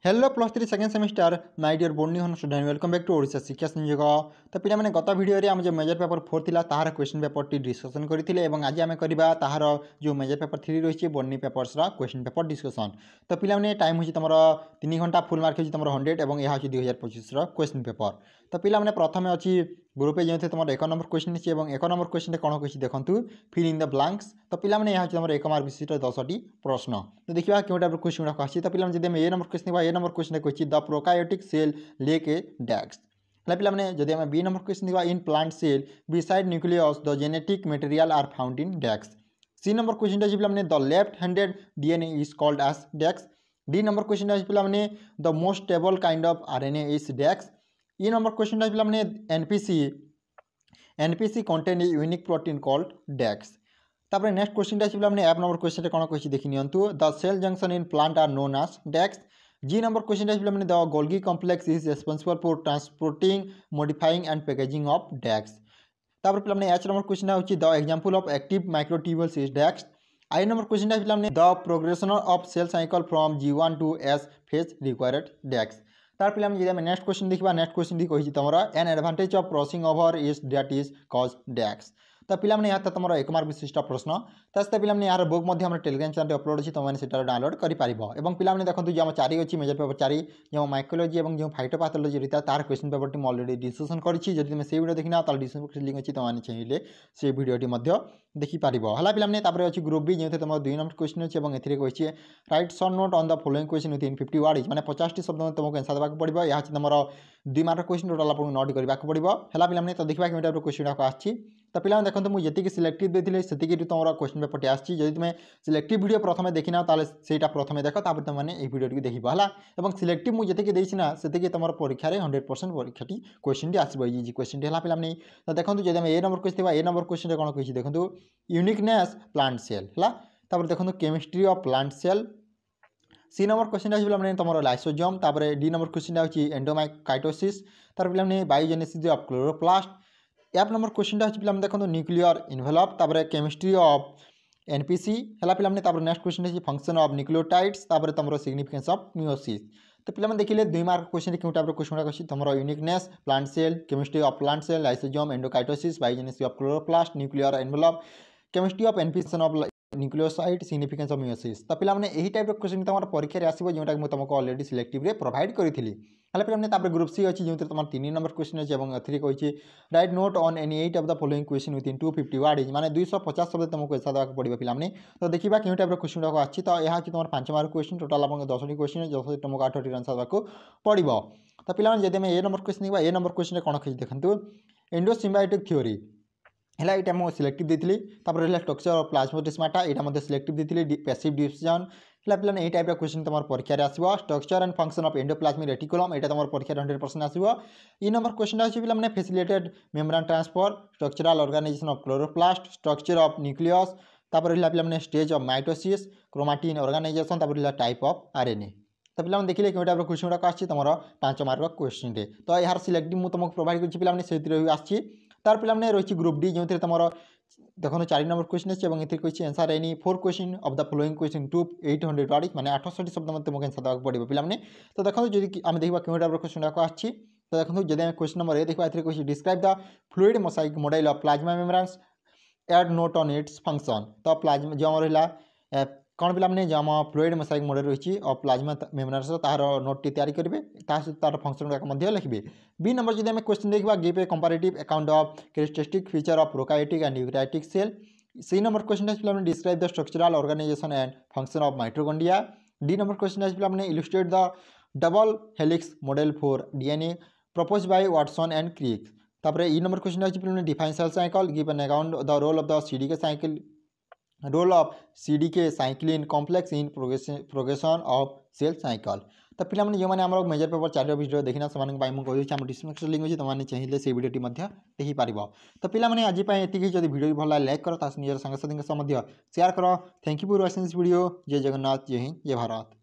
Hello plus 3 second semester my dear board new student welcome back to Odisha Shiksha Sanyog. तो पिला मैंने गत वीडियो आम जो मेजर पेपर 4 थिला ताहार क्वेश्चन पेपर टी डिस्कसन करते आज आम करवा ताहार जो मेजर पेपर 3 रही है board papers question paper discussion. तो पिला मैंने टाइम हो तुम 3 घंटा फुल मार्क हो तुम 100 और यह 2025 क्वेश्चन पेपर। तो पिला मैंने प्रथम अच्छी ग्रुपे जो तुम 1 नंबर क्वेश्चन अच्छी और 1 नंबर क्वेश्चन कौन कही देखूँ फिल इन द ब्लांक्स। तो पिला मैंने यहाँ तुम 1 मार्क विशिष्ट 10टी प्रश्न। तो देखा क्यों टाइप क्वेश्चन गुड़ा आसी। तो पिला जब A number question A number question कही the prokaryotic cell lacks a dash. पे मैंने जब आम B number question in plant cell beside nucleus the genetic material are found in dash. C number question पे the left handed DNA is called as dash. D number question पे the most stable kind of RNA is dash. E number question पे NPC contain a unique protein called डैक्स। तापर next question पे F number question कौन कही देखी नियंतु the cell junction in plant are known as dash. G number question पे the Golgi complex is responsible for transporting modifying and packaging of dash. तापर पे H number question होची the example of active microtubules is dash. I number question पे the progression of cell cycle from G1 to S phase required dash. तार पे जब next question देखा next question कही तुम an advantage of crossing over is that is cause dash. तो पे यहाँ तुम 1 मार्क विशिष्ट प्रश्न। तो पे यार बुक टेलीग्राम चैनल अपलोड अच्छी तुमने डाउनलोड कर पार। और पे देखो जो आम 4 अच्छी मेजर पेपर 4 जो माइकोलॉजी और जो फाइटोपैथोलॉजी रही है तार question paper T already discussion करी। जब तुम से वीडियो देखना तो डिस्क्रिप्शन लिंक अच्छी तुमने चाहिए से वीडियो देखिपार है। पे अच्छी ग्रुप भी जो तुम 2 नंबर क्वेश्चन अच्छी और कही right short note on the following question with in 50 word मैंने 50 शब्द में तुमको आंसर देवाक पड़ो। यह तुम 2 मार्क क्वेश्चन टोटाल आपको नोट करने पड़ो है पे। तो देखा कि टाइप क्वेश्चन आसी। तो पे देखो मुझे जी सिलेक्टिव देती से तुम क्वेश्चन पेपर आसी। जब तुम सिलेक्टिव वीडियो प्रथम देखना से प्रथम देख तापर तुमने ये वीडियो टी देखा है। सिलेक्टिव मुझे देना से तुम परीक्षा 100% परीक्षा क्वेश्चन टी आसो इजी क्वेश्चन है पे। तो देखो जब आम A number question A number question कौन कही देखो यूनिकनेस प्लांट सेल है। देखो chemistry of plant cell. C number question पे तुम लाइसोजोम। डी नंबर क्वेश्चन होची एंडोमाइकाइटोसिस। तार पे biogenesis of chloroplast. F number question पे देखो nuclear envelope. Chemistry of NPC है पे। नेक्स्ट क्वेश्चन है फंक्शन ऑफ न्यूक्लियोटाइड्स। तुम सिग्निफिकेंस ऑफ मियोसिस। तो पे देखिए 2 मार्क क्वेश्चन क्यों टाइप क्वेश्चन अच्छी तुम uniqueness plant cell chemistry of plant cell lysosome endocytosis biogenesis of chloroplast nuclear envelope chemistry of NPC of nucleoside significance of meiosis. तो पे यही टाइप क्वेश्चन तुम परीक्षा आसो जोटा कि तुमको अलरेडी सिलेक्टिव प्रोवाइड करी है पे। ग्रुप सी अच्छी जो तुम 3 नंबर क्वेश्चन अच्छी और कही right note on any 8 of the following question with in 250 word माने 250 शब्द तुमको आंसर देवाक पड़ो पे। तो देखा क्यों टाइप क्वेश्चन आसी। तो यह तुम 5 मार्क क्वेश्चन टोटाल आप 10टी क्वेश्चन 10 तुमको 8टी आंसर देवाक पड़ो। तो पे जब A number question A number question कौन कही देखो एंडोसिम्बायोटिक थ्योरी है ये मुझे सिलेक्टिव देती। स्ट्रक्चर ऑफ प्लाज्मोडेस्माटा यहाँ सिलेक्टिव देती पैसिव डिफिजन है पे। यही टाइप क्वेश्चन तुम परीक्षा आसो structure and function of endoplasmic reticulum यहाँ तुम परीक्षा 100% आसो। ई नंबर क्वेश्चन अच्छे पे facilitated membrane transfer structural organisation of chloroplast structure of nucleus पे stage of mitosis chromatin organisation type of RNA. तो पे देखिए क्यों टाइप क्वेश्चन गुड़ा आसी तुम 5 मार्क क्वेश्चन। तो यार सिलेक्टिव मुझे तुमको प्रोवाइड कर आसी। तार पे रही ग्रुप डी जो तुम देखो 4 नंबर क्वेश्चन अच्छे और कही answer any 4 question of the following question to 800 word माने 860 शब्द में तुमको आंसर देवाक पड़ो पे। तो देखो जो आम देखा क्यों टाइप क्वेश्चन आसी। तो देखो जब क्वेश्चन नंबर ए देखा कही describe the fluid mosaic model of plasma membranes add note on its function. तो प्लाज्मा जो रहा कौन पे जो आम फ्लूइड मोसाइक मॉडल रही और प्लाज्मा मेम्ब्रेन्स तार नोट टी तैयारी करेंगे तार फंक्शन गुड़ाक लिखे। बी नंबर जब आम क्वेश्चन देखा give a comparative account of characteristic feature of prokaryotic and eukaryotic cell. C number question पे describe the structural organisation and function of mitochondria. D number question पे illustrate the double helix model for DNA propose by Watson and Crick. तापर E number question पे define cell cycle give an account the role of the CDK cycle role of CDK cyclin complex in progression of cell cycle. तो पे जो मैंने major paper 4 video देखना से कही description link अच्छी तुमने चाहिए से वीडियो देखिपार। तो पे आज ये जब वीडियो भल लाइक कर निजर सांगसाथी शेयर कर। Thank you for watching this video. जय जगन्नाथ जय हिंद जय भारत।